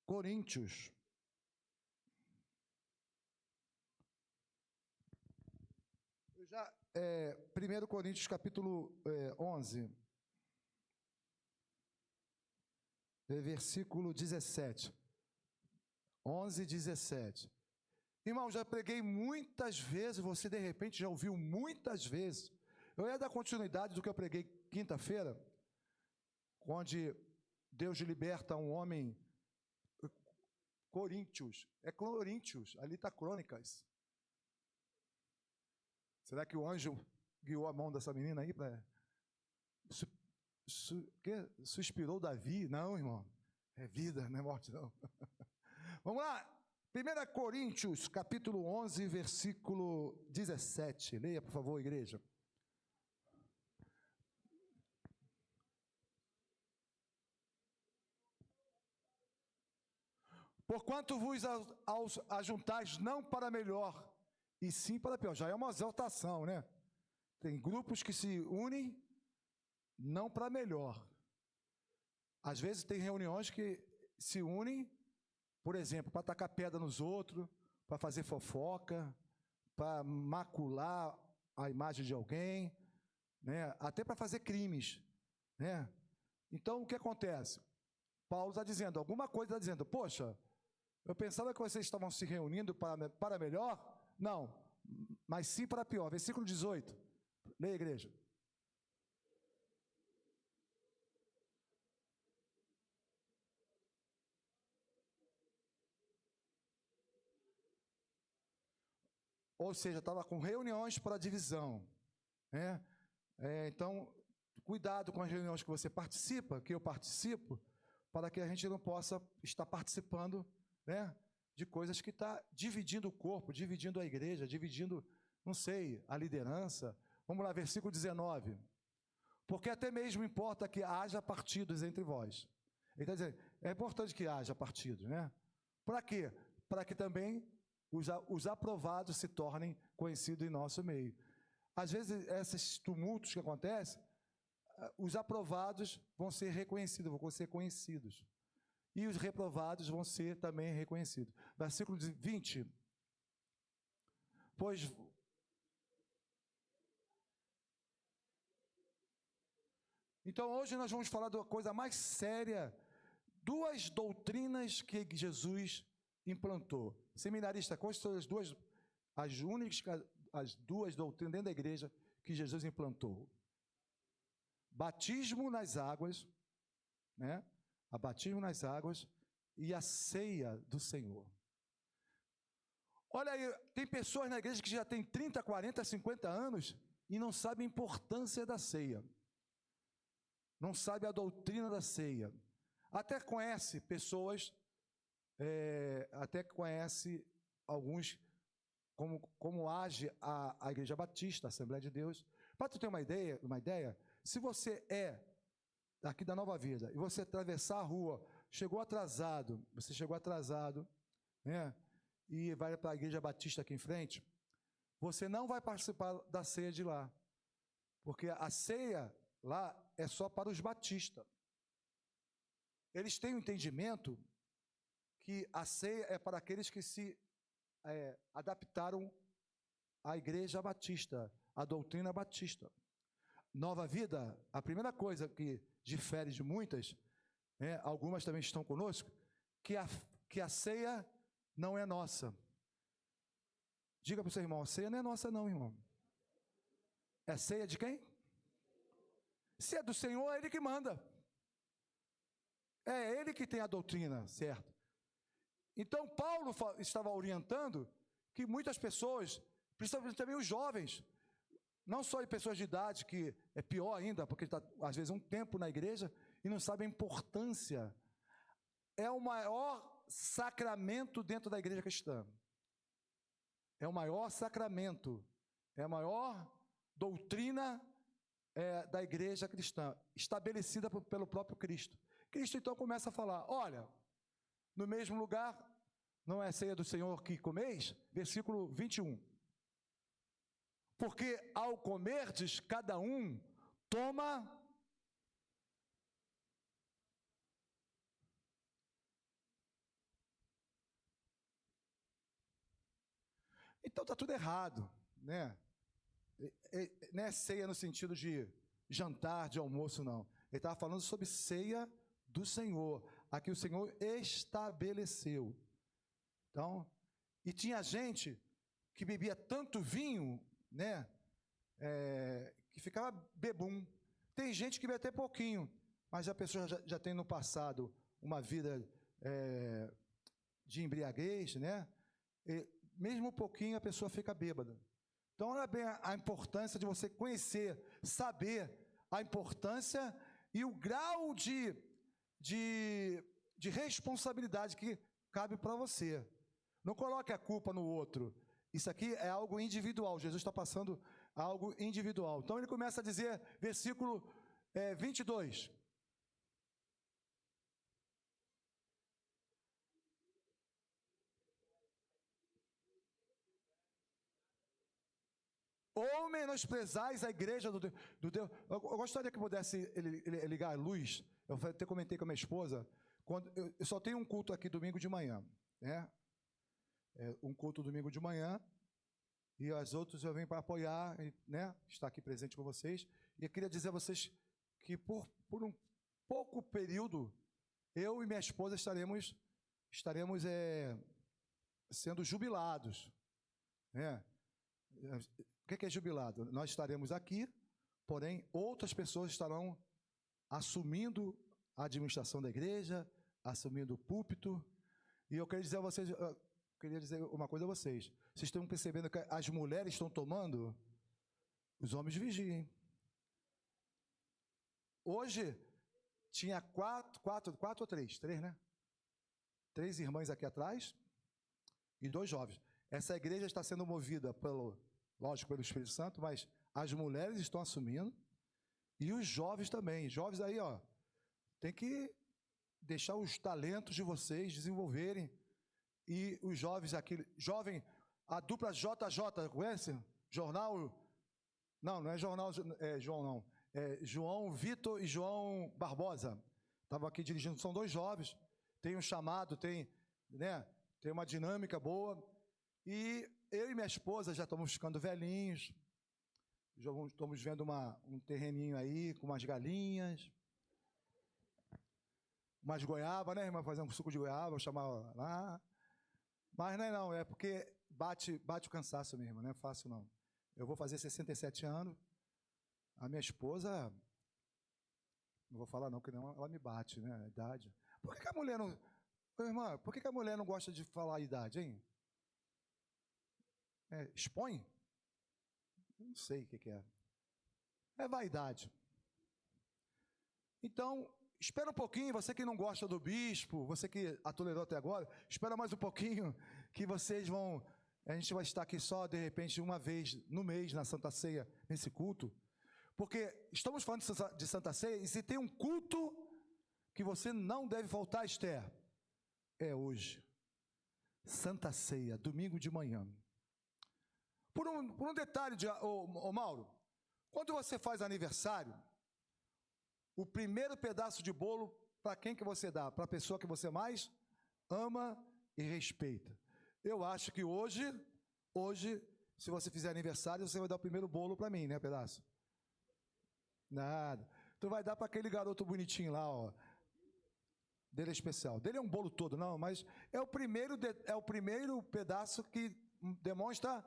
Coríntios. Eu já, 1 Coríntios capítulo 11, versículo 17. 11, 17. Irmão, já preguei muitas vezes, você de repente já ouviu muitas vezes. Eu ia dar continuidade do que eu preguei quinta-feira, onde Deus liberta um homem. Coríntios, é Coríntios, ali está Crônicas. Será que o anjo guiou a mão dessa menina aí para... Suspirou Davi? Não, irmão, é vida, não é morte não. Vamos lá, 1 Coríntios, capítulo 11, versículo 17. Leia, por favor, igreja. Porquanto vos ajuntais não para melhor, e sim para pior. Já é uma exaltação, né? Tem grupos que se unem não para melhor. Às vezes tem reuniões que se unem, por exemplo, para tacar pedra nos outros, para fazer fofoca, para macular a imagem de alguém, né? Até para fazer crimes, né? Então, o que acontece? Paulo está dizendo, alguma coisa está dizendo, poxa, eu pensava que vocês estavam se reunindo para melhor. Não, mas sim para pior. Versículo 18. Leia, igreja. Ou seja, estava com reuniões para divisão, né? Então, cuidado com as reuniões que você participa, que eu participo, para que a gente não possa estar participando, né, de coisas que está dividindo o corpo, dividindo a igreja, dividindo, não sei, a liderança. Vamos lá, versículo 19. Porque até mesmo importa que haja partidos entre vós. Ele está dizendo, é importante que haja partidos, né? Para quê? Para que também os aprovados se tornem conhecidos em nosso meio. Às vezes, esses tumultos que acontecem, os aprovados vão ser reconhecidos, vão ser conhecidos. E os reprovados vão ser também reconhecidos. Versículo 20. Pois... Então, hoje nós vamos falar de uma coisa mais séria. Duas doutrinas que Jesus implantou. Seminarista, quais são as duas doutrinas dentro da igreja que Jesus implantou? Batismo nas águas, né? A batismo nas águas e a ceia do Senhor. Olha aí, tem pessoas na igreja que já tem 30, 40, 50 anos e não sabem a importância da ceia. Não sabe a doutrina da ceia. Até conhece pessoas, até conhece alguns, como age a Igreja Batista, a Assembleia de Deus. Para tu ter uma ideia, se você é daqui da Nova Vida, e você atravessar a rua, você chegou atrasado, né? E vai para a Igreja Batista aqui em frente, você não vai participar da ceia de lá, porque a ceia lá é só para os batistas. Eles têm o entendimento que a ceia é para aqueles que se adaptaram à Igreja Batista, à doutrina batista. Nova Vida, a primeira coisa que difere de muitas, algumas também estão conosco, que a ceia não é nossa. Diga para o seu irmão, a ceia não é nossa não, irmão. É ceia de quem? Se é do Senhor, é Ele que manda. É Ele que tem a doutrina, certo? Então, Paulo estava orientando que muitas pessoas, principalmente também os jovens, não só em pessoas de idade, que é pior ainda, porque está, às vezes, um tempo na igreja e não sabe a importância. É o maior sacramento dentro da igreja cristã. É o maior sacramento. É a maior doutrina da igreja cristã, estabelecida pelo próprio Cristo. Cristo, então, começa a falar, olha, no mesmo lugar, não é a ceia do Senhor que comeis? Versículo 21. Porque ao comerdes, cada um toma Então está tudo errado, né? Não é ceia no sentido de jantar, de almoço, não. Ele estava falando sobre ceia do Senhor, a que o Senhor estabeleceu. Então, e tinha gente que bebia tanto vinho, né? Que ficava bebum. Tem gente que bebe até pouquinho, mas a pessoa já tem no passado uma vida de embriaguez, né? E mesmo um pouquinho a pessoa fica bêbada. Então, olha bem a importância de você conhecer, saber a importância e o grau de responsabilidade que cabe para você. Não coloque a culpa no outro. Isso aqui é algo individual. Jesus está passando algo individual. Então, ele começa a dizer, versículo 22. Ou menosprezais a igreja do Deus. Eu gostaria que pudesse ele ligar a luz. Eu até comentei com a minha esposa. Eu só tenho um culto aqui domingo de manhã, né? Um culto domingo de manhã. E as outras eu venho para apoiar, né? Estar aqui presente com vocês. E eu queria dizer a vocês que por um pouco período, eu e minha esposa estaremos sendo jubilados, né? O que é jubilado? Nós estaremos aqui, porém outras pessoas estarão assumindo a administração da igreja, assumindo o púlpito. E eu queria dizer a vocês, uma coisa a vocês. Vocês estão percebendo que as mulheres estão tomando? Os homens vigiem. Hoje tinha quatro ou três, né? 3 irmãs aqui atrás e 2 jovens. Essa igreja está sendo movida pelo Espírito Santo, mas as mulheres estão assumindo e os jovens também. Jovens aí, ó, tem que deixar os talentos de vocês desenvolverem. E os jovens aqui, a dupla JJ, conhece? Jornal, não é Jornal João, não. João Vitor e João Barbosa. Estavam aqui dirigindo, são 2 jovens. Tem um chamado, tem uma dinâmica boa. E eu e minha esposa já estamos ficando velhinhos. Já estamos vendo um terreninho aí com umas galinhas. Umas goiaba, né, irmã? Fazer um suco de goiaba, vou chamar lá. Mas não é porque bate o cansaço mesmo, não é fácil não. Eu vou fazer 67 anos, a minha esposa, não vou falar não, porque não, ela me bate, né, a idade. Por que a mulher não... Irmã, por que a mulher não gosta de falar a idade, hein? Expõe? Não sei o que é. É vaidade. Então, espera um pouquinho, você que não gosta do bispo, você que a tolerou até agora, espera mais um pouquinho, que a gente vai estar aqui só, de repente, uma vez no mês, na Santa Ceia, nesse culto, porque estamos falando de Santa Ceia, e se tem um culto que você não deve faltar, Esther, é hoje. Santa Ceia, domingo de manhã. Por um detalhe, Mauro, quando você faz aniversário, o primeiro pedaço de bolo, para quem que você dá? Para a pessoa que você mais ama e respeita. Eu acho que hoje, se você fizer aniversário, você vai dar o primeiro bolo para mim, né, pedaço? Nada. Tu vai dar para aquele garoto bonitinho lá, ó. Dele é especial. Dele é um bolo todo, não, mas é o primeiro pedaço que demonstra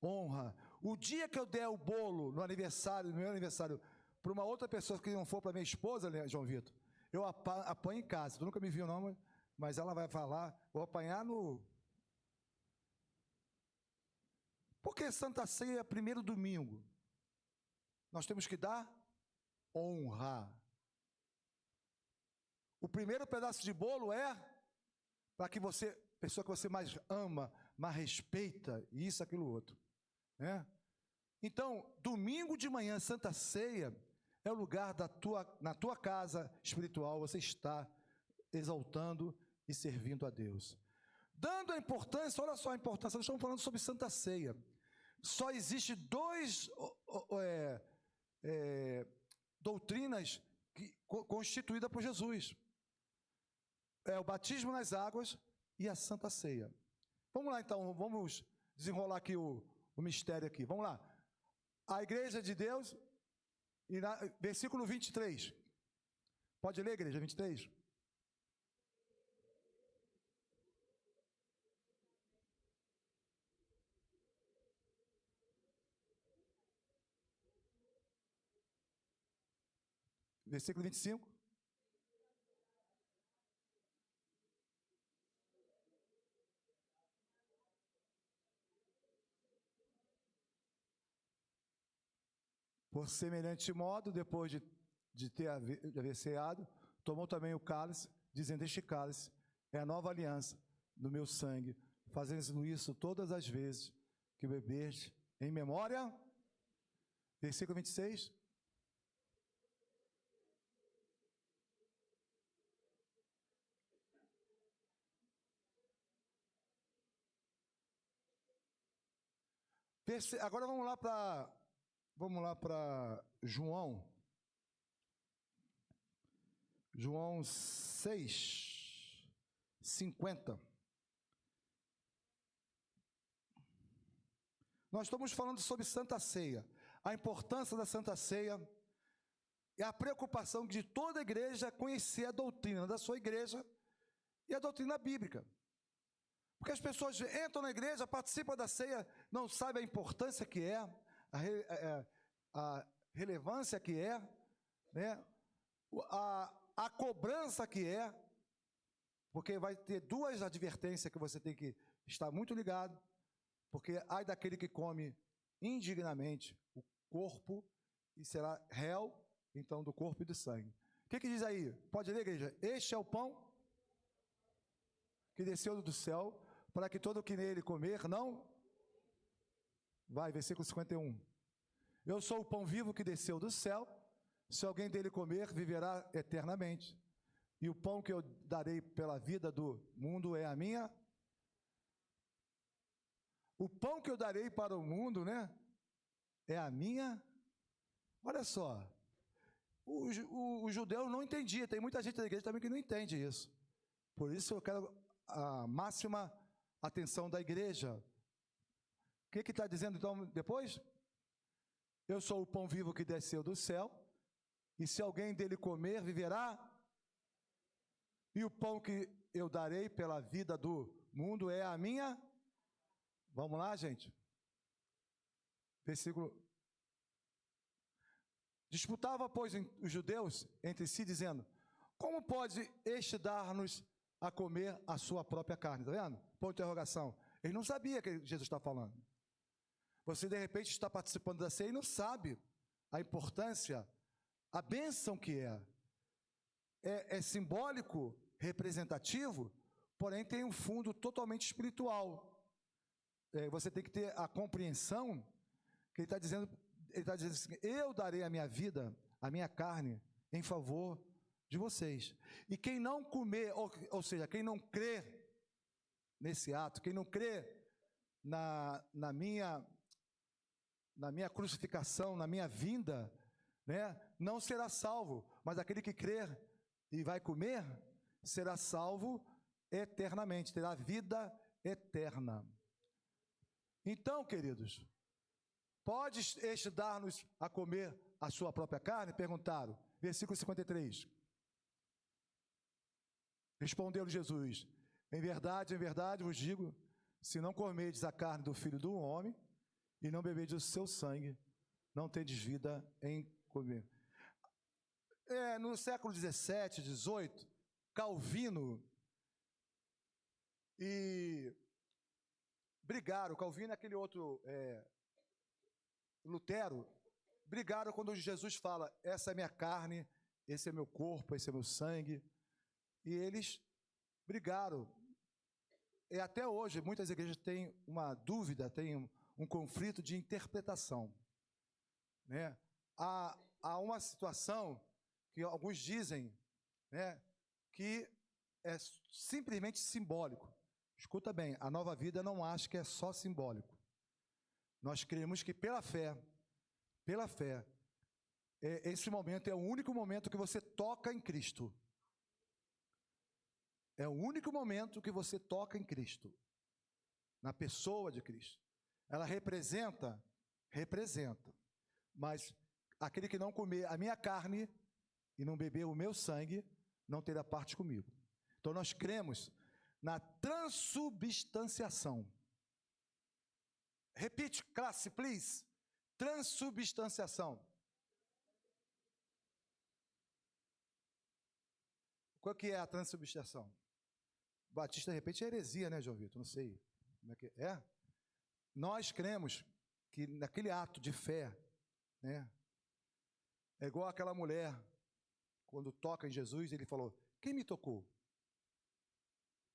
honra. O dia que eu der o bolo no meu aniversário, para uma outra pessoa que não for para minha esposa, né, João Vitor, eu apanho em casa. Tu nunca me viu, não, mas ela vai falar, vou apanhar no... Porque Santa Ceia é primeiro domingo. Nós temos que dar honra. O primeiro pedaço de bolo é para que pessoa que você mais ama, mais respeita, e isso, aquilo, outro. Né? Então, domingo de manhã, Santa Ceia, é o lugar na tua casa espiritual, você está exaltando e servindo a Deus. Dando a importância, olha só a importância, nós estamos falando sobre Santa Ceia. Só existe 2 doutrinas constituídas por Jesus. É o batismo nas águas e a Santa Ceia. Vamos lá então, vamos desenrolar aqui o mistério aqui. Vamos lá. A igreja de Deus, versículo 23. Pode ler, igreja, 23? Versículo 25. Por semelhante modo, depois de haver ceado, tomou também o cálice, dizendo: este cálice é a nova aliança no meu sangue, fazendo isso todas as vezes que beberes em memória. Versículo 26. Agora vamos lá para João 6:50. Nós estamos falando sobre Santa Ceia, a importância da Santa Ceia e a preocupação de toda a igreja conhecer a doutrina da sua igreja e a doutrina bíblica. Porque as pessoas entram na igreja, participam da ceia, não sabem a importância que é, a relevância que é, né? A cobrança que é, porque vai ter duas advertências que você tem que estar muito ligado, porque ai daquele que come indignamente o corpo e será réu, então, do corpo e do sangue. O que diz aí? Pode ler, igreja? Este é o pão que desceu do céu, para que todo o que nele comer, não... Vai, versículo 51. Eu sou o pão vivo que desceu do céu, se alguém dele comer, viverá eternamente. E o pão que eu darei pela vida do mundo é a minha... O pão que eu darei para o mundo, né? É a minha... Olha só, o judeu não entendia, tem muita gente da igreja também que não entende isso. Por isso eu quero a máxima atenção da igreja. O que está dizendo então depois? Eu sou o pão vivo que desceu do céu, e se alguém dele comer, viverá. E o pão que eu darei pela vida do mundo é a minha... Vamos lá, gente? Versículo... Disputava, pois, os judeus entre si, dizendo: como pode este dar-nos a comer a sua própria carne? Está vendo? Ponto de interrogação. Ele não sabia que Jesus está falando. Você, de repente, está participando da ceia e não sabe a importância, a bênção que é. É simbólico, representativo, porém tem um fundo totalmente espiritual. Você tem que ter a compreensão que ele está dizendo assim: eu darei a minha vida, a minha carne, em favor de vocês. E quem não comer, ou seja, quem não crer nesse ato, quem não crê na minha crucificação, na minha vinda, né, não será salvo. Mas aquele que crer e vai comer, será salvo eternamente, terá vida eterna. Então, queridos, pode este dar-nos a comer a sua própria carne? Perguntaram. Versículo 53. Respondeu Jesus: em verdade vos digo, se não comerdes a carne do Filho do Homem e não beberdes o seu sangue, não tendes vida em comer. No século 17, 18, Calvino e brigaram. Calvino e aquele outro... Lutero, brigaram quando Jesus fala: essa é minha carne, esse é meu corpo, esse é meu sangue. E eles brigaram. E até hoje, muitas igrejas têm uma dúvida, têm um conflito de interpretação, né? Há uma situação que alguns dizem, né, que é simplesmente simbólico. Escuta bem, a Nova Vida não acha que é só simbólico. Nós cremos que pela fé, esse momento é o único momento que você toca em Cristo. É o único momento que você toca em Cristo, na pessoa de Cristo. ela representa, mas aquele que não comer a minha carne e não beber o meu sangue, não terá parte comigo. Então nós cremos na transubstanciação. Repite, classe, please. Transubstanciação. Qual que é a transubstanciação? Batista, de repente, é heresia, né, João Vitor? Não sei. Como é que é? Nós cremos que naquele ato de fé, né, é igual aquela mulher, quando toca em Jesus, ele falou, quem me tocou?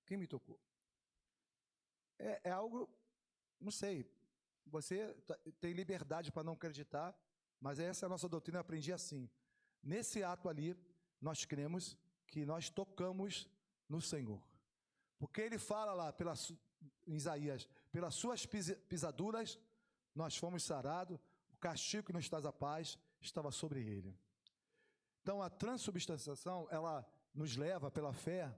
Quem me tocou? É algo, não sei, você tem liberdade para não acreditar, mas essa é a nossa doutrina, eu aprendi assim. Nesse ato ali, nós cremos que nós tocamos no Senhor. Porque ele fala lá, em Isaías, pelas suas pisaduras, nós fomos sarados, o castigo que nos traz a paz estava sobre ele. Então, a transubstanciação, ela nos leva, pela fé,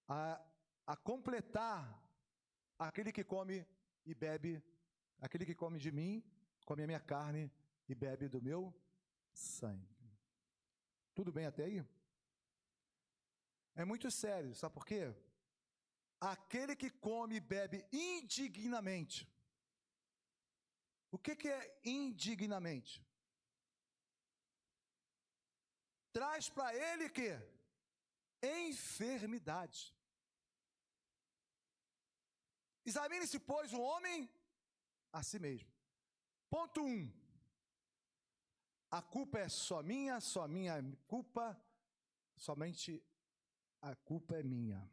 a completar aquele que come e bebe, aquele que come de mim, come a minha carne e bebe do meu sangue. Tudo bem até aí? É muito sério, sabe por quê? Aquele que come e bebe indignamente. O que é indignamente? Traz para ele que? Enfermidade. Examine-se, pois, o homem a si mesmo. Ponto 1. A culpa é só minha culpa, somente a culpa é minha.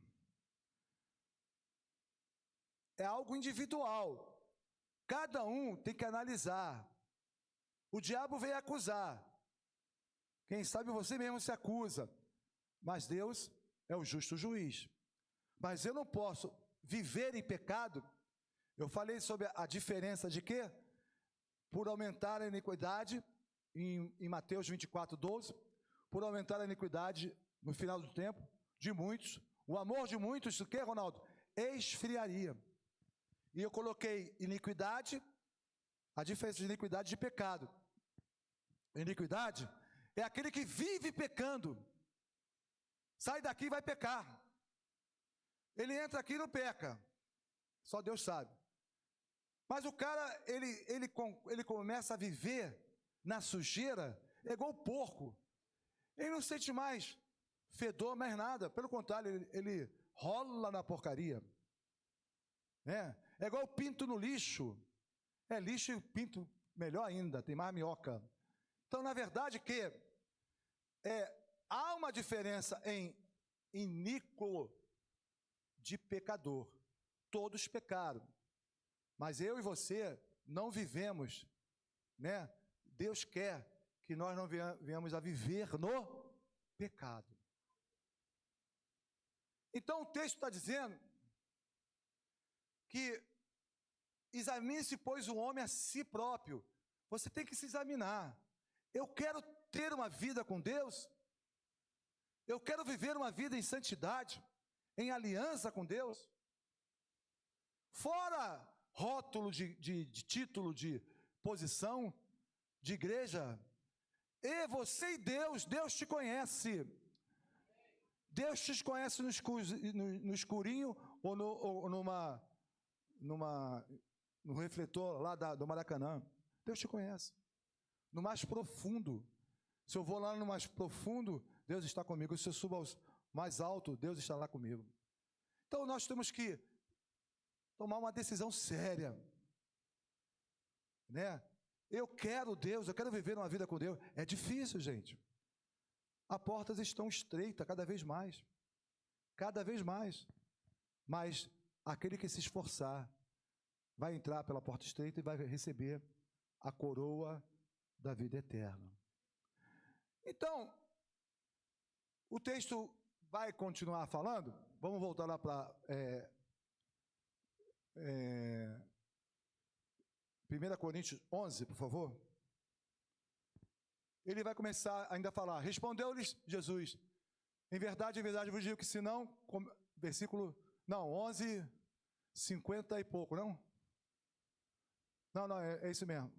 É algo individual. Cada um tem que analisar. O diabo veio acusar. Quem sabe você mesmo se acusa. Mas Deus é o justo juiz. Mas eu não posso viver em pecado. Eu falei sobre a diferença de quê? Por aumentar a iniquidade, em Mateus 24, 12. Por aumentar a iniquidade no final do tempo, de muitos. O amor de muitos, o que, Ronaldo? Esfriaria. E eu coloquei iniquidade, a diferença de iniquidade e de pecado. Iniquidade é aquele que vive pecando. Sai daqui e vai pecar. Ele entra aqui e não peca. Só Deus sabe. Mas o cara, ele começa a viver na sujeira, é igual o porco. Ele não sente mais fedor, mais nada. Pelo contrário, ele rola na porcaria. É igual o pinto no lixo. É lixo e o pinto melhor ainda, tem mais minhoca. Então, na verdade, há uma diferença em iníquo de pecador. Todos pecaram. Mas eu e você não vivemos, né? Deus quer que nós não venhamos a viver no pecado. Então, o texto está dizendo que examine-se, pois, o homem a si próprio. Você tem que se examinar. Eu quero ter uma vida com Deus? Eu quero viver uma vida em santidade, em aliança com Deus? Fora rótulo de título, de posição, de igreja. E você e Deus te conhece. Deus te conhece no escurinho ou no refletor lá do Maracanã. Deus te conhece. No mais profundo. Se eu vou lá no mais profundo, Deus está comigo. Se eu subo ao mais alto, Deus está lá comigo. Então nós temos que tomar uma decisão séria. Né? Eu quero Deus, eu quero viver uma vida com Deus. É difícil, gente. As portas estão estreitas cada vez mais. Cada vez mais. Mas aquele que se esforçar vai entrar pela porta estreita e vai receber a coroa da vida eterna. Então, o texto vai continuar falando. Vamos voltar lá para 1 Coríntios 11, por favor. Ele vai começar ainda a falar. Respondeu-lhes Jesus: em verdade vos digo que se não, versículo, não, 11, 50 e pouco, não? Não, é isso mesmo.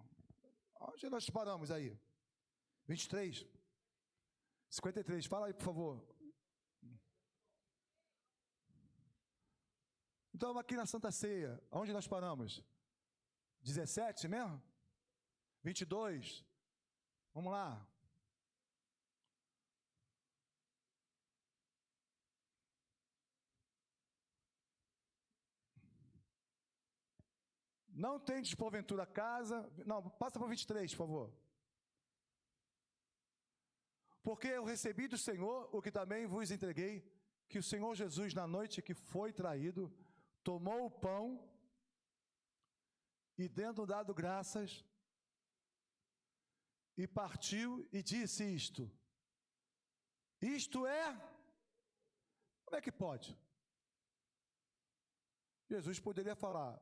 Onde nós paramos aí? 23? 53, fala aí, por favor. Então, aqui na Santa Ceia, onde nós paramos? 17 mesmo? 22? Vamos lá. Não tendes porventura casa... Não, passa para o 23, por favor. Porque eu recebi do Senhor o que também vos entreguei, que o Senhor Jesus, na noite que foi traído, tomou o pão e, tendo dado graças, e partiu e disse isto. Isto é... Como é que pode? Jesus poderia falar,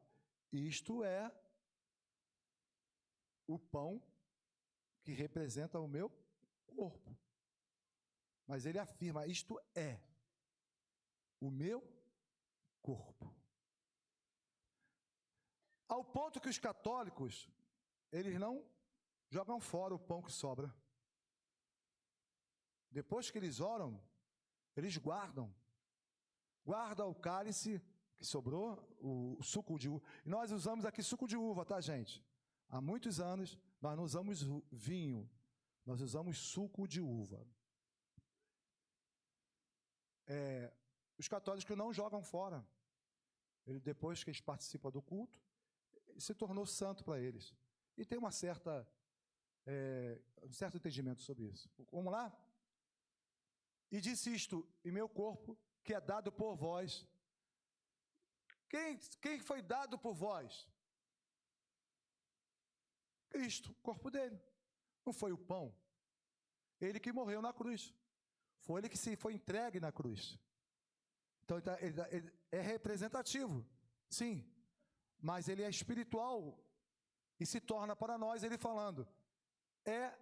isto é o pão que representa o meu corpo. Mas ele afirma, isto é o meu corpo. Ao ponto que os católicos, eles não jogam fora o pão que sobra. Depois que eles oram, eles guardam. Guarda o cálice que sobrou, o suco de uva. E nós usamos aqui suco de uva, tá, gente? Há muitos anos, nós não usamos vinho, nós usamos suco de uva. Os católicos não jogam fora. Depois que eles participam do culto, se tornou santo para eles. E tem um certo entendimento sobre isso. Vamos lá? E disse isto, em meu corpo, que é dado por vós. Quem foi dado por vós? Cristo, o corpo dele. Não foi o pão. Ele que morreu na cruz. Foi ele que foi entregue na cruz. Então, ele é representativo, sim. Mas ele é espiritual e se torna para nós, ele falando, é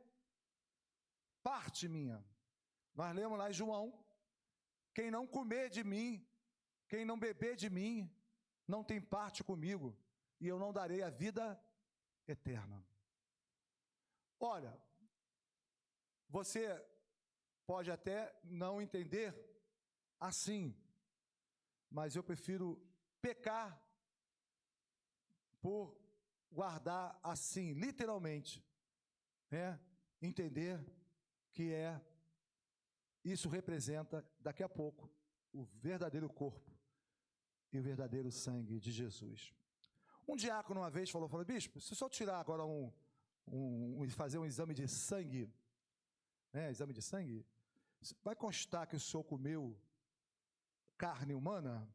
parte minha. Nós lemos lá em João, quem não comer de mim, quem não beber de mim, não tem parte comigo, e eu não darei a vida eterna. Olha, você pode até não entender assim, mas eu prefiro pecar por guardar assim, literalmente, entender que isso representa, daqui a pouco, o verdadeiro corpo e o verdadeiro sangue de Jesus. Um diácono uma vez falou, bispo, se eu só tirar agora fazer um exame de sangue, exame de sangue, vai constar que o senhor comeu carne humana?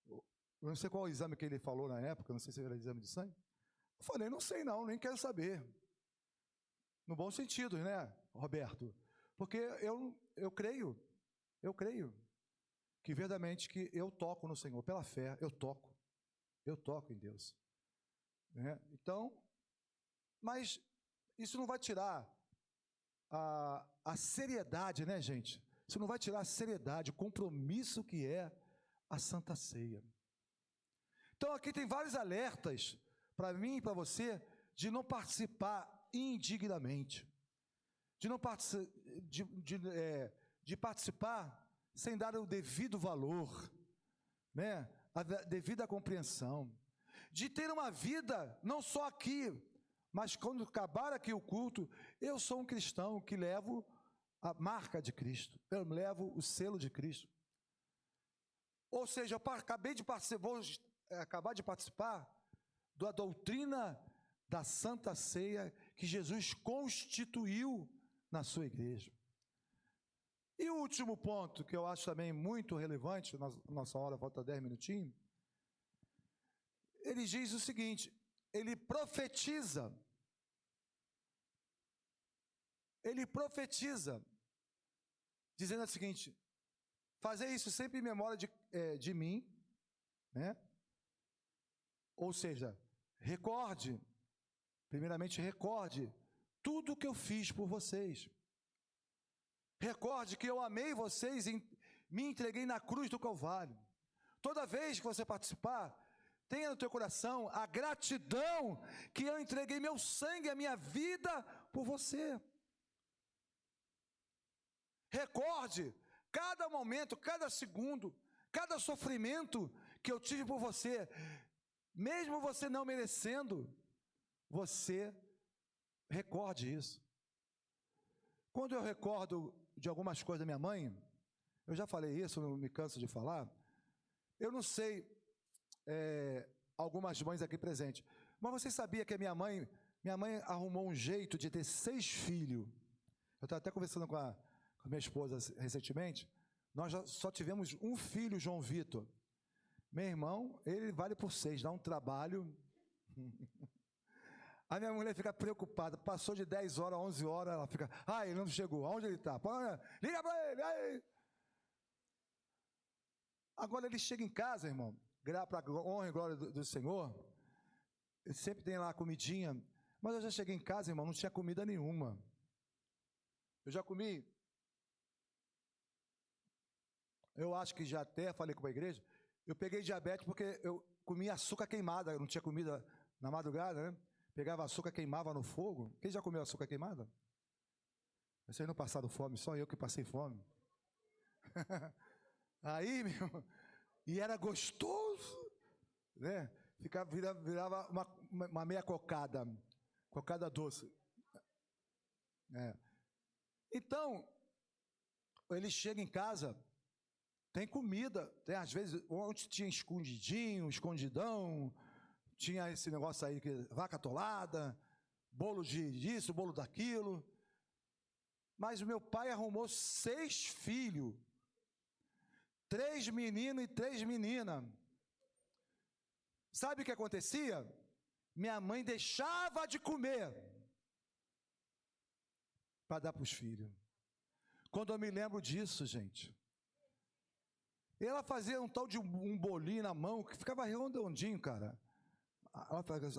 Eu não sei qual o exame que ele falou na época, não sei se era exame de sangue. Eu falei, não sei não, nem quero saber. No bom sentido, né, Roberto? Porque eu creio que verdadeiramente que eu toco no Senhor, pela fé, eu toco em Deus. Então, mas isso não vai tirar a seriedade, né, gente? Isso não vai tirar a seriedade, o compromisso que é a Santa Ceia. Então, aqui tem vários alertas para mim e para você de não participar indignamente, de participar sem dar o devido valor, a devida compreensão, de ter uma vida não só aqui, mas quando acabar aqui o culto, eu sou um cristão que levo a marca de Cristo, eu levo o selo de Cristo. Ou seja, eu vou acabar de participar da doutrina da Santa Ceia que Jesus constituiu na sua igreja. E o último ponto, que eu acho também muito relevante, nossa hora falta 10 minutinhos, ele diz o seguinte, ele profetiza, dizendo o seguinte, fazer isso sempre em memória de mim, ou seja, primeiramente recorde tudo o que eu fiz por vocês. Recorde que eu amei vocês e me entreguei na cruz do Calvário. Toda vez que você participar, Tenha no teu coração a gratidão que eu entreguei meu sangue, a minha vida por você. Recorde cada momento, cada segundo, cada sofrimento que eu tive por você, mesmo você não merecendo, você recorde isso. Quando eu recordo de algumas coisas da minha mãe, eu já falei isso, não me canso de falar, eu não sei, algumas mães aqui presentes, mas você sabia que a minha mãe arrumou um jeito de ter 6 filhos? Eu estava até conversando com a minha esposa recentemente, nós só tivemos um filho, João Vitor. Meu irmão, ele vale por 6, dá um trabalho. A minha mulher fica preocupada, passou de 10 horas, 11 horas, ela fica, ele não chegou, aonde ele está? Liga para ele, aí. Agora ele chega em casa, irmão, para a honra e glória do Senhor, ele sempre tem lá a comidinha, mas eu já cheguei em casa, irmão, não tinha comida nenhuma. Eu já comi, eu acho que já até falei com a igreja, eu peguei diabetes porque eu comia açúcar queimada, eu não tinha comida na madrugada, né? Pegava açúcar, queimava no fogo. Quem já comeu açúcar queimada? Vocês não passaram fome, só eu que passei fome. Aí, e era gostoso, né? Virava uma meia cocada doce. Então, ele chega em casa, tem comida, tem às vezes, onde tinha escondidão, tinha esse negócio aí, vaca atolada, bolo disso, bolo daquilo. Mas o meu pai arrumou 6 filhos, 3 meninos e 3 meninas. Sabe o que acontecia? Minha mãe deixava de comer para dar para os filhos. Quando eu me lembro disso, gente, ela fazia um tal de um bolinho na mão que ficava redondinho, cara. Ela fazia.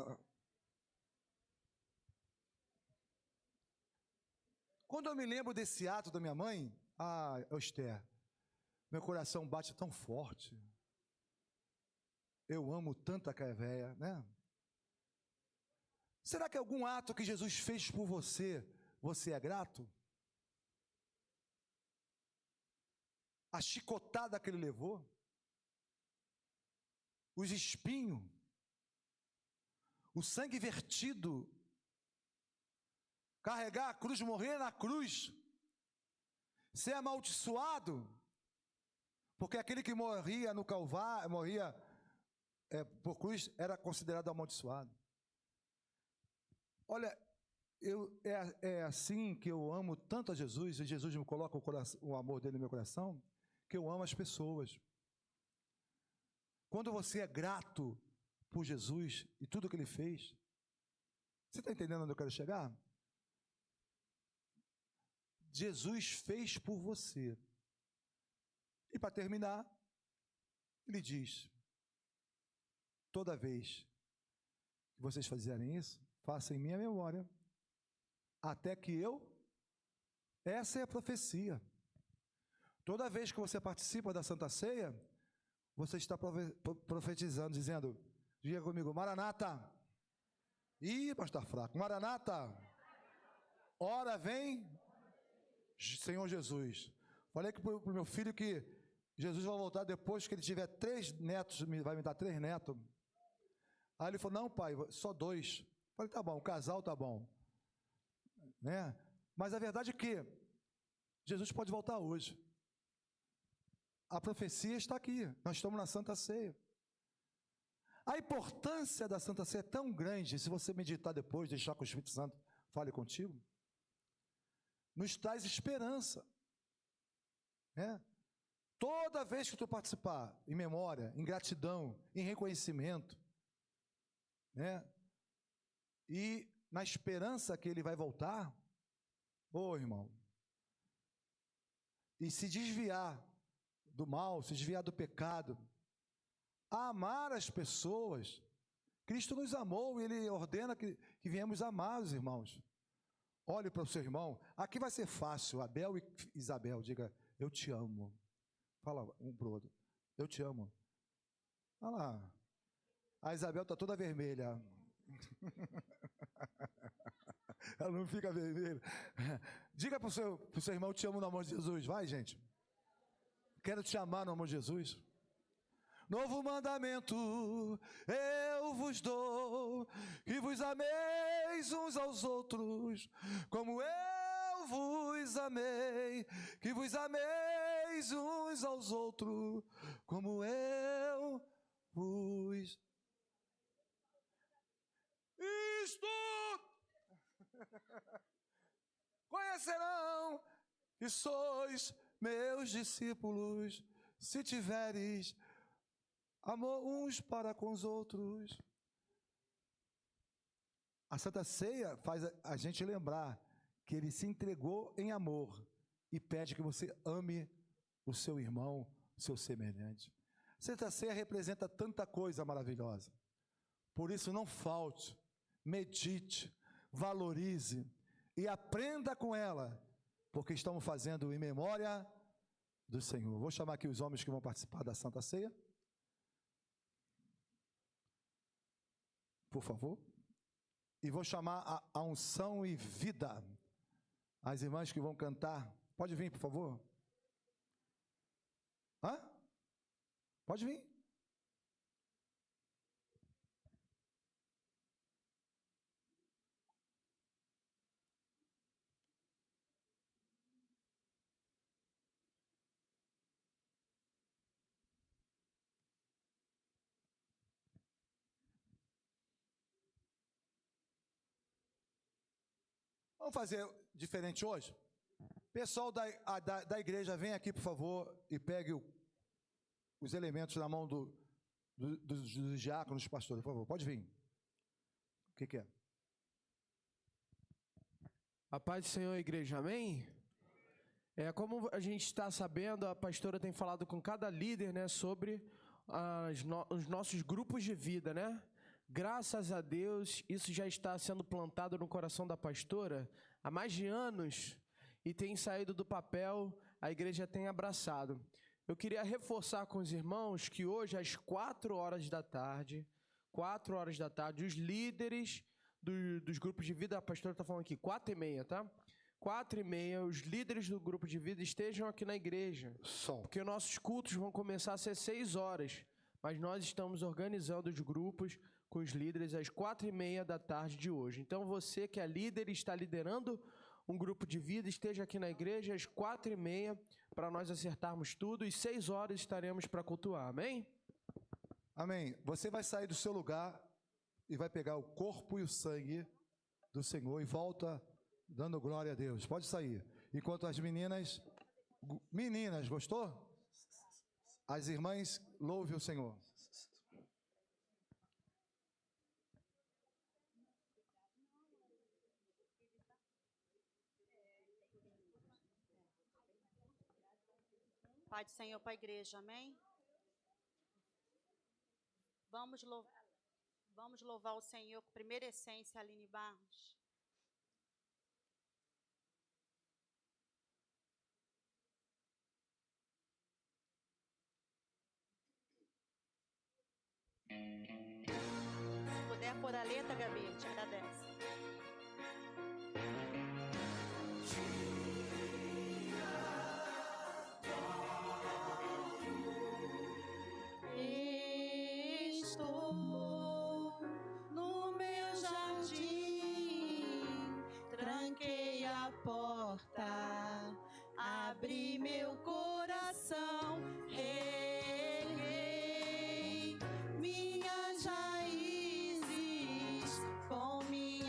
Quando eu me lembro desse ato da minha mãe, Esther, meu coração bate tão forte. Eu amo tanto aquela véia, né? Será que algum ato que Jesus fez por você, você é grato? A chicotada que ele levou, os espinhos, o sangue vertido, carregar a cruz, morrer na cruz, ser amaldiçoado, porque aquele que morria no Calvário, morria por cruz, era considerado amaldiçoado. Olha, é assim que eu amo tanto a Jesus, e Jesus me coloca o amor dele no meu coração, que eu amo as pessoas. Quando você é grato por Jesus e tudo que ele fez, você está entendendo onde eu quero chegar? Jesus fez por você. E para terminar, ele diz: toda vez que vocês fizerem isso, façam em minha memória, até que essa é a profecia. Toda vez que você participa da Santa Ceia, você está profetizando, dizendo, diga comigo, Maranata. Ih, pastor fraco, Maranata. Ora vem, Senhor Jesus. Falei para o meu filho que Jesus vai voltar depois que ele tiver 3 netos, vai me dar 3 netos. Aí ele falou, não pai, só 2. Falei, tá bom, o casal tá bom. Né? Mas a verdade é que Jesus pode voltar hoje. A profecia está aqui, nós estamos na Santa Ceia. A importância da Santa Ceia é tão grande, se você meditar depois, deixar que o Espírito Santo fale contigo, nos traz esperança. Né? Toda vez que tu participar, em memória, em gratidão, em reconhecimento, né? E na esperança que ele vai voltar, irmão, e se desviar do mal, se desviar do pecado, amar as pessoas. Cristo nos amou e ele ordena que viemos amar os irmãos. Olhe para o seu irmão, aqui vai ser fácil, Abel e Isabel, diga, eu te amo. Fala um para o outro, eu te amo. Olha lá, A Isabel está toda vermelha. Ela não fica vermelha. Diga para o seu irmão, te amo no amor de Jesus. Vai, gente. Quero te amar no amor de Jesus. Novo mandamento eu vos dou, que vos ameis uns aos outros, como eu vos amei, que vos ameis uns aos outros, como eu vos. Isto conhecerão que sois meus discípulos, se tiveres amor uns para com os outros. A Santa Ceia faz a gente lembrar que ele se entregou em amor e pede que você ame o seu irmão, o seu semelhante. A Santa Ceia representa tanta coisa maravilhosa. Por isso, não falte, medite, valorize e aprenda com ela, porque estamos fazendo em memória do Senhor. Vou chamar aqui os homens que vão participar da Santa Ceia. Por favor. E vou chamar a unção e vida. As irmãs que vão cantar. Pode vir, por favor. Hã? Pode vir. Vamos fazer diferente hoje? Pessoal da igreja, vem aqui, por favor, e pegue os elementos na mão dos diáconos, pastores, por favor. Pode vir. O que é? A paz do Senhor, igreja, amém? Como a gente está sabendo, a pastora tem falado com cada líder, né, sobre os nossos grupos de vida, né? Graças a Deus, isso já está sendo plantado no coração da pastora há mais de anos e tem saído do papel, a igreja tem abraçado. Eu queria reforçar com os irmãos que hoje, às 4 horas da tarde, os líderes dos grupos de vida, a pastora está falando aqui, 4h30, tá? 4h30, os líderes do grupo de vida estejam aqui na igreja. Porque nossos cultos vão começar a ser 6 horas, mas nós estamos organizando os grupos com os líderes às 4h30 da tarde de hoje. Então, você que é líder e está liderando um grupo de vida, esteja aqui na igreja às 4h30 para nós acertarmos tudo e 6 horas estaremos para cultuar. Amém? Amém. Você vai sair do seu lugar e vai pegar o corpo e o sangue do Senhor e volta dando glória a Deus. Pode sair. Enquanto as meninas, gostou? As irmãs, louve o Senhor. Pai do Senhor para a igreja, amém? Vamos louvar o Senhor com primeira essência, Aline Barros. Se puder pôr a letra, Gabi, te agradece. Estou no meu jardim, tranquei a porta, abri meu coração, reguei minhas raízes com minha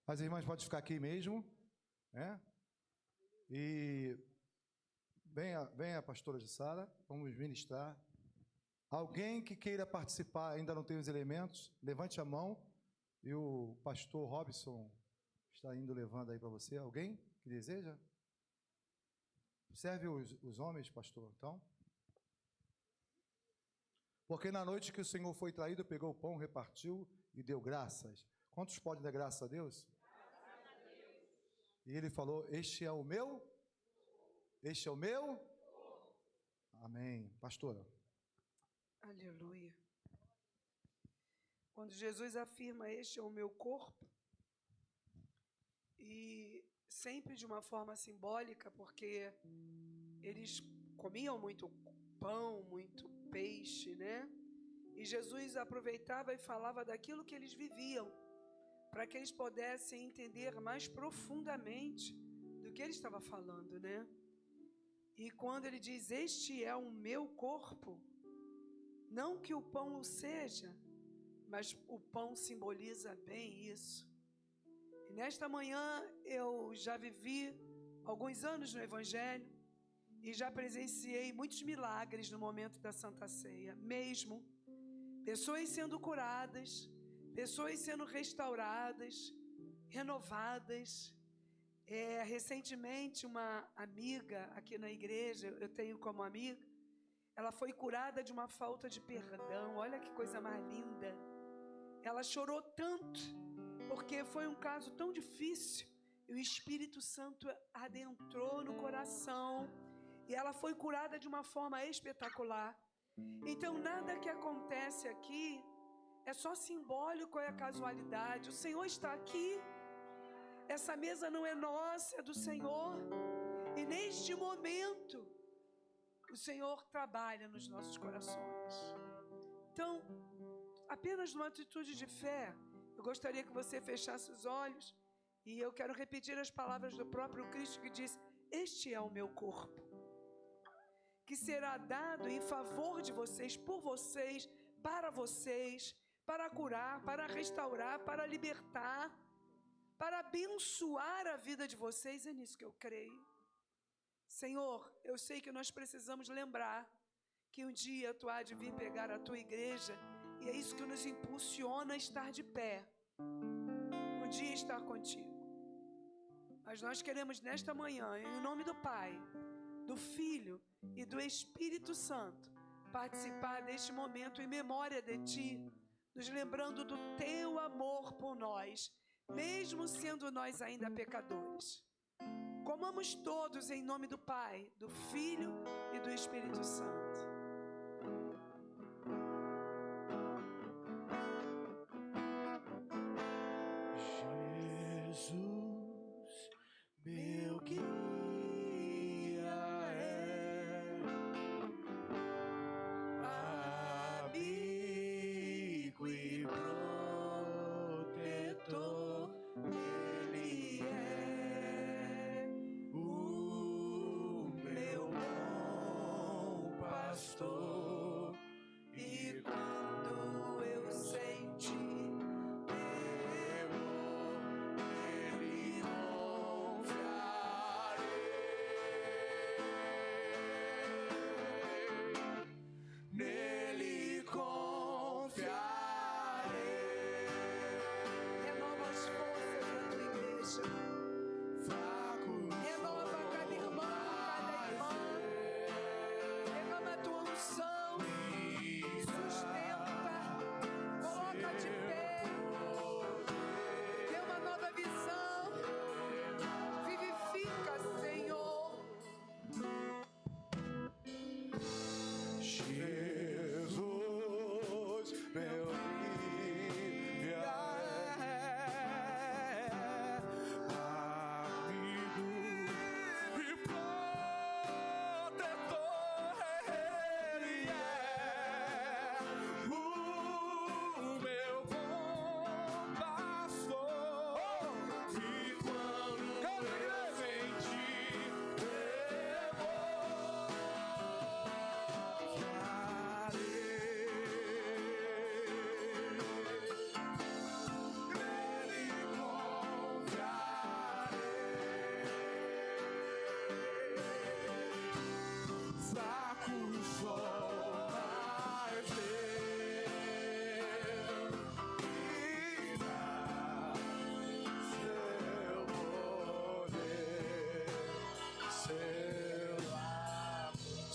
As irmãs podem ficar aqui mesmo, né? E venha a pastora de Sara, vamos ministrar. Alguém que queira participar, ainda não tem os elementos, levante a mão. E o pastor Robson está indo levando aí para você. Alguém que deseja? Serve os homens, pastor, então. Porque na noite que o Senhor foi traído, pegou o pão, repartiu e deu graças. Quantos podem dar graças a Deus? E ele falou, este é o meu? Este é o meu? Amém. Pastora. Aleluia. Quando Jesus afirma, este é o meu corpo, e sempre de uma forma simbólica, porque eles comiam muito pão, muito peixe, né? E Jesus aproveitava e falava daquilo que eles viviam, para que eles pudessem entender mais profundamente do que ele estava falando, né? E quando ele diz, este é o meu corpo, não que o pão o seja, mas o pão simboliza bem isso. E nesta manhã eu já vivi alguns anos no Evangelho e já presenciei muitos milagres no momento da Santa Ceia, mesmo pessoas sendo curadas, pessoas sendo restauradas, renovadas. Recentemente uma amiga aqui na igreja, eu tenho como amiga, ela foi curada de uma falta de perdão. Olha que coisa mais linda. Ela chorou tanto, porque foi um caso tão difícil, e o Espírito Santo adentrou no coração, e ela foi curada de uma forma espetacular. Então, nada que acontece aqui é só simbólico, é casualidade. O Senhor está aqui. Essa mesa não é nossa, é do Senhor. E neste momento, o Senhor trabalha nos nossos corações. Então, apenas numa atitude de fé, eu gostaria que você fechasse os olhos, e eu quero repetir as palavras do próprio Cristo que diz, este é o meu corpo, que será dado em favor de vocês, por vocês, para curar, para restaurar, para libertar, para abençoar a vida de vocês. É nisso que eu creio. Senhor, eu sei que nós precisamos lembrar que um dia Tu há de vir pegar a Tua igreja, e é isso que nos impulsiona a estar de pé, um dia estar contigo. Mas nós queremos nesta manhã, em nome do Pai, do Filho e do Espírito Santo, participar deste momento em memória de Ti, nos lembrando do Teu amor por nós, mesmo sendo nós ainda pecadores. Comamos todos em nome do Pai, do Filho e do Espírito Santo. Jesus, meu guia é, amigo e protetor, Ele é o meu bom pastor.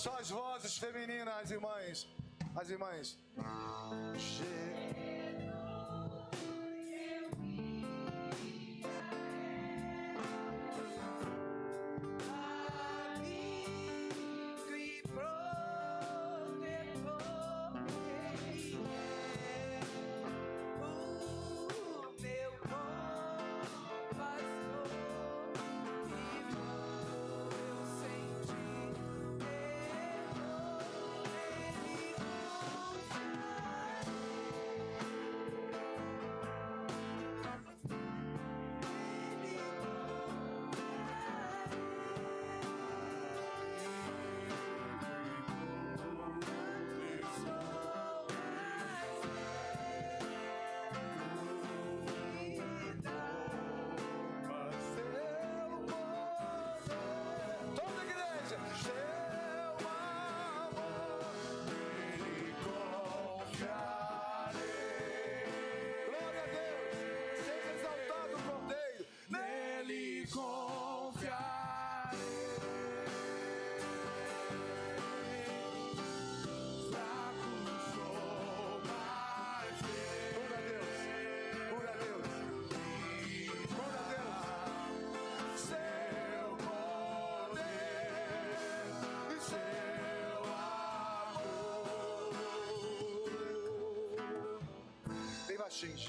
Só as vozes femininas, as irmãs. As irmãs.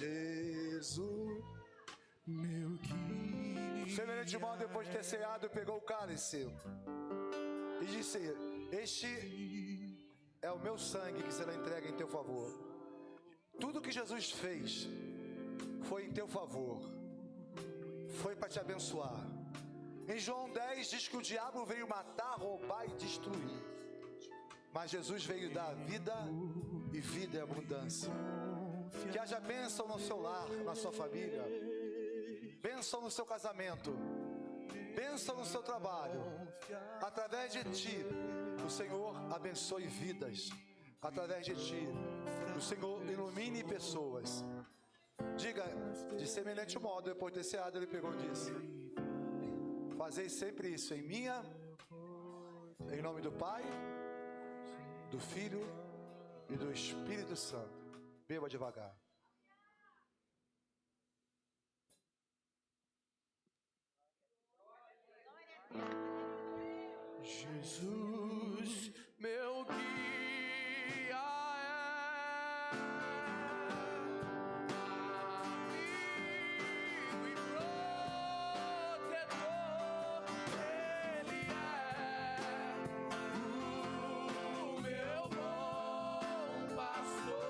Jesus, meu guia. semelhante modo, depois de ter ceado, pegou o cálice e disse: este é o meu sangue que será entregue em teu favor. Tudo que Jesus fez foi em teu favor, foi para te abençoar. Em João 10 diz que o diabo veio matar, roubar e destruir, mas Jesus veio dar vida e vida em abundância. Que haja bênção no seu lar, na sua família, bênção no seu casamento, bênção no seu trabalho. Através de ti, o Senhor abençoe vidas. Através de ti, o Senhor ilumine pessoas. Diga, de semelhante modo, depois de ter ceado, ele pegou e disse: fazei sempre isso em minha, em nome do Pai, do Filho e do Espírito Santo. Beba devagar. Jesus, meu guia, amigo e protetor, Ele é o meu bom pastor.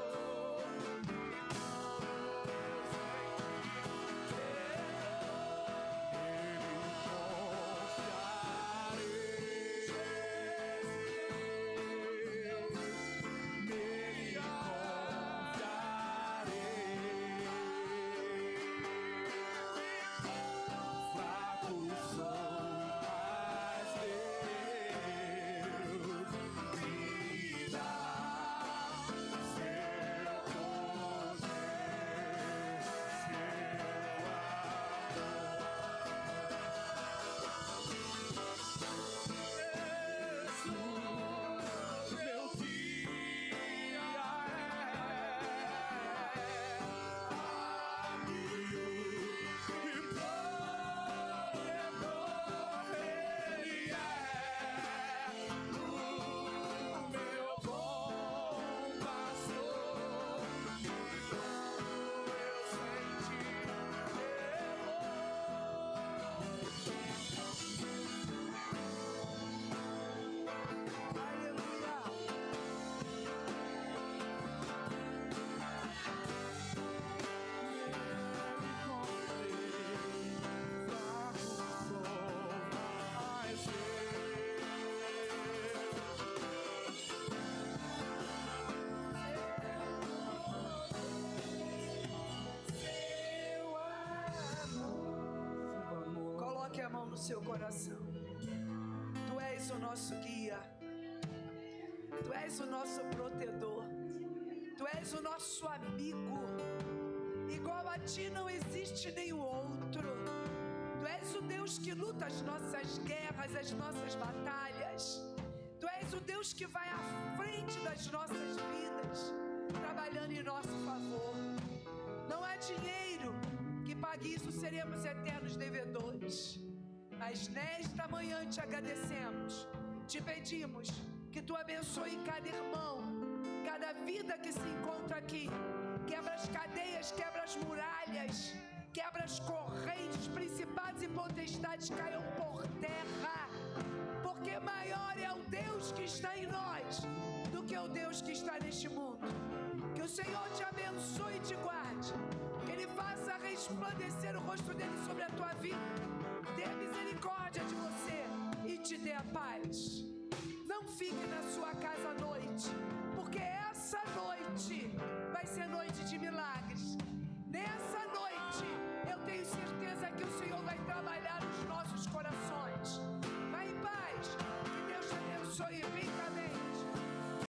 Coloque a mão no seu coração. Tu és o nosso guia. Tu és o nosso protetor. Tu és o nosso amigo. Igual a ti não existe nenhum outro. Tu és o Deus que luta as nossas guerras, as nossas batalhas. Tu és o Deus que vai à frente das nossas vidas, trabalhando em nosso favor. Não há dinheiro que pague isso, seremos eternos devedores. Mas nesta manhã te agradecemos, te pedimos que tu abençoe cada irmão, cada vida que se encontra aqui. Quebra as cadeias, quebra as muralhas, quebra as correntes, principados e potestades caiam por terra, porque maior é o Deus que está em nós do que o Deus que está neste mundo. Que o Senhor te abençoe e te guarde, que Ele faça resplandecer o rosto dele sobre a tua vida, dê misericórdia de você e te dê a paz. Não fique na sua casa à noite, porque essa noite vai ser noite de milagres. Nessa noite, eu tenho certeza que o Senhor vai